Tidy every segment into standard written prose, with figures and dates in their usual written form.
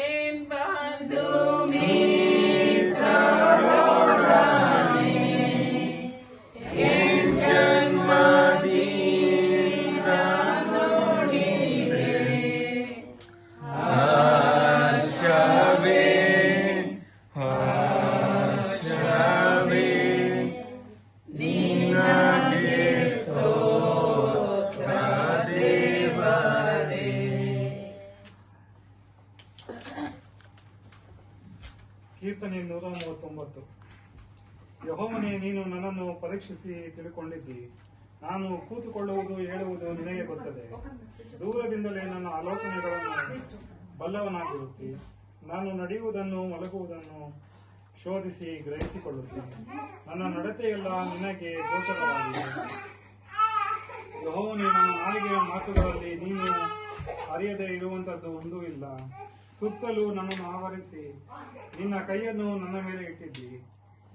en bando ಕೀರ್ತನೆ 139. ಯೆಹೋವನೇ, ನೀನು ನನ್ನನ್ನು ಪರೀಕ್ಷಿಸಿ ತಿಳ್ಕೊಂಡಿದ್ದಿ. ನಾನು ಕೂತುಕೊಳ್ಳುವುದು ಹೇಳುವುದು ನಿನಗೆ ಗೊತ್ತದೆ. ದೂರದಿಂದಲೇ ನನ್ನ ಆಲೋಚನೆಗಳನ್ನು ಬಲ್ಲವನಾಗಿರುತ್ತಿ. ನಾನು ನಡೆಯುವುದನ್ನು ಮಲಗುವುದನ್ನು ಶೋಧಿಸಿ ಗ್ರಹಿಸಿಕೊಳ್ಳುತ್ತೇನೆ. ನನ್ನ ನಡತೆಯೆಲ್ಲ ನಿನಗೆ ಗೋಚರವಾಗಿದೆ. ಯೆಹೋವನೇ, ನನ್ನ ನಾಲಿಗೆಯ ಮಾತುಗಳಲ್ಲಿ ನೀನು ಅರಿಯದೇ ಇರುವಂಥದ್ದು ಒಂದೂ ಇಲ್ಲ. ಸುತ್ತಲೂ ನನ್ನನ್ನು ಆವರಿಸಿ ನಿನ್ನ ಕೈಯನ್ನು ನನ್ನ ಮೇಲೆ ಇಟ್ಟಿದ್ದಿ.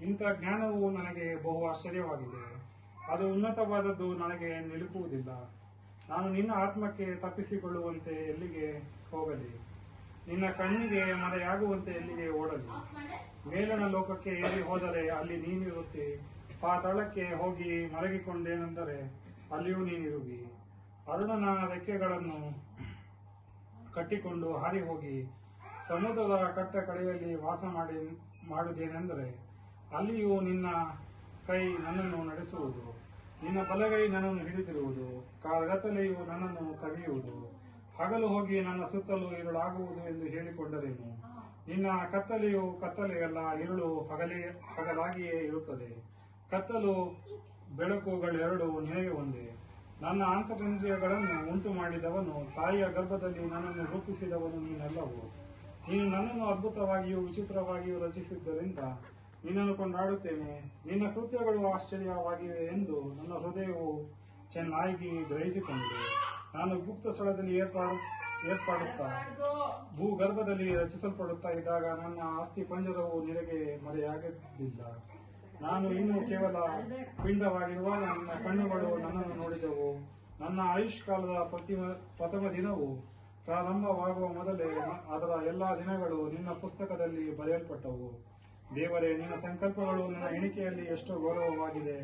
ಇಂಥ ಜ್ಞಾನವು ನನಗೆ ಬಹು ಆಶ್ಚರ್ಯವಾಗಿದೆ. ಅದು ಉನ್ನತವಾದದ್ದು, ನನಗೆ ನಿಲುಕುವುದಿಲ್ಲ. ನಾನು ನಿನ್ನ ಆತ್ಮಕ್ಕೆ ತಪ್ಪಿಸಿಕೊಳ್ಳುವಂತೆ ಎಲ್ಲಿಗೆ ಹೋಗಲಿ? ನಿನ್ನ ಕಣ್ಣಿಗೆ ಮರೆಯಾಗುವಂತೆ ಎಲ್ಲಿಗೆ ಓಡಲಿ? ಮೇಲಣ ಲೋಕಕ್ಕೆ ಏರಿ ಹೋದರೆ ಅಲ್ಲಿ ನೀನಿರುತ್ತಿ. ಪಾತಾಳಕ್ಕೆ ಹೋಗಿ ಮಲಗಿಕೊಂಡೇನೆಂದರೆ ಅಲ್ಲಿಯೂ ನೀನಿರುವಿ. ಅರುಣನ ರೆಕ್ಕೆಗಳನ್ನು ಕಟ್ಟಿಕೊಂಡು ಹಾರಿ ಹೋಗಿ ಸಮುದ್ರದ ಕಟ್ಟ ಕಡೆಯಲ್ಲಿ ವಾಸ ಮಾಡುವುದೇನೆಂದರೆ ಅಲ್ಲಿಯೂ ನಿನ್ನ ಕೈ ನನ್ನನ್ನು ನಡೆಸುವುದು. ನಿನ್ನ ಬಲಗೈ ನನ್ನನ್ನು ಹಿಡಿದಿರುವುದು. ಕತ್ತಲೆಯು ನನ್ನನ್ನು ಕವಿಯುವುದು. ಹಗಲು ಹೋಗಿ ನನ್ನ ಸುತ್ತಲೂ ഇരുಳಾಗುವುದು ಎಂದು ಹೇಳಿಕೊಂಡರೇನು? ನಿನ್ನ ಕತ್ತಲೆಯಲ್ಲ, ഇരുಳು ಹಗಲಾಗಿಯೇ ಇರುತ್ತದೆ. ಕತ್ತಲು ಬೆಳಕುಗಳೆರಡು ನಿನಗೆ ಒಂದೇ. ನನ್ನ ಅಂತರಿಂದ್ರಿಯಗಳನ್ನು ಉಂಟು ಮಾಡಿದವನು, ತಾಯಿಯ ಗರ್ಭದಲ್ಲಿ ನನ್ನನ್ನು ರೂಪಿಸಿದವನು ನೀನಲ್ಲವೋ? ನೀನು ನನ್ನನ್ನು ಅದ್ಭುತವಾಗಿಯೂ ವಿಚಿತ್ರವಾಗಿಯೂ ರಚಿಸಿದ್ದರಿಂದ ನಿನ್ನನ್ನು ಕೊಂಡಾಡುತ್ತೇನೆ. ನಿನ್ನ ಕೃತ್ಯಗಳು ಆಶ್ಚರ್ಯವಾಗಿವೆ ಎಂದು ನನ್ನ ಹೃದಯವು ಚೆನ್ನಾಗಿ ಗ್ರಹಿಸಿಕೊಂಡಿದೆ. ನಾನು ಗುಪ್ತ ಸ್ಥಳದಲ್ಲಿ ಏರ್ಪಾಡುತ್ತಾ ಭೂಗರ್ಭದಲ್ಲಿ ರಚಿಸಲ್ಪಡುತ್ತಾ ಇದ್ದಾಗ ನನ್ನ ಅಸ್ಥಿ ಪಂಜರವು ನಿನಗೆ ಮರೆಯಾಗಲಿಲ್ಲ. ನಾನು ಇನ್ನೂ ಕೇವಲ ಪಿಂಡವಾಗಿರುವಾಗ ನಿನ್ನ ಕಣ್ಣುಗಳು ನನ್ನನ್ನು ನೋಡಿದವು. ನನ್ನ ಆಯುಷ್ಕಾಲದ ಪ್ರಥಮ ದಿನವು ಪ್ರಾರಂಭವಾಗುವ ಮೊದಲೇ ಅದರ ಎಲ್ಲಾ ದಿನಗಳು ನಿನ್ನ ಪುಸ್ತಕದಲ್ಲಿ ಬರೆಯಲ್ಪಟ್ಟವು. ದೇವರೇ, ನಿನ್ನ ಸಂಕಲ್ಪಗಳು ನನ್ನ ಎಣಿಕೆಯಲ್ಲಿ ಎಷ್ಟೋ ಗೌರವವಾಗಿದೆ.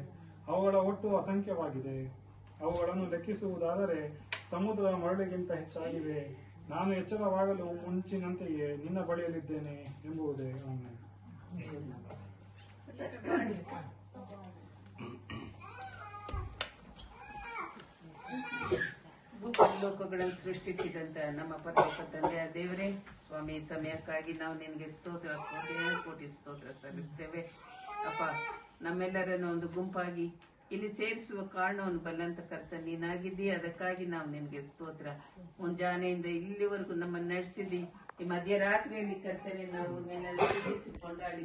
ಅವುಗಳ ಒಟ್ಟು ಅಸಂಖ್ಯವಾಗಿದೆ. ಅವುಗಳನ್ನು ಲೆಕ್ಕಿಸುವುದಾದರೆ ಸಮುದ್ರ ಮರಳಿಗಿಂತ ಹೆಚ್ಚಾಗಿವೆ. ನಾನು ಎಚ್ಚರವಾಗಲು ಮುಂಚಿನಂತೆಯೇ ನಿನ್ನ ಬಳಿಯಲ್ಲಿದ್ದೇನೆ ಎಂಬುದೇ. ಲೋಕಗಳನ್ನು ಸೃಷ್ಟಿಸಿದಂತ ನಮ್ಮ ಪರಲೋಕ ತಂದೆಯ ದೇವರೇ, ಸ್ವಾಮಿ, ಸಮಯಕ್ಕಾಗಿ ನಾವು ನಿನಗೆ ಸ್ತೋತ್ರ, ಕೋಟಿ ಸ್ತೋತ್ರ ಸಲ್ಲಿಸ್ತೇವೆ. ಅಪ್ಪ, ನಮ್ಮೆಲ್ಲರನ್ನು ಒಂದು ಗುಂಪಾಗಿ ಇಲ್ಲಿ ಸೇರಿಸುವ ಕಾರಣವನ್ನು ಬಲ್ಲಂತ ಕರ್ತ ನೀನಾಗಿದ್ದೀ. ಅದಕ್ಕಾಗಿ ನಾವು ನಿನಗೆ ಸ್ತೋತ್ರ. ಮುಂಜಾನೆಯಿಂದ ಇಲ್ಲಿವರೆಗೂ ನಮ್ಮನ್ನು ನಡೆಸಿದಿ. ಈ ಮಧ್ಯರಾತ್ರಿಯಲ್ಲಿ ಕರ್ತನೆ ನಾವು ನಿನ್ನನ್ನು ಕೊಂಡಾಡಿ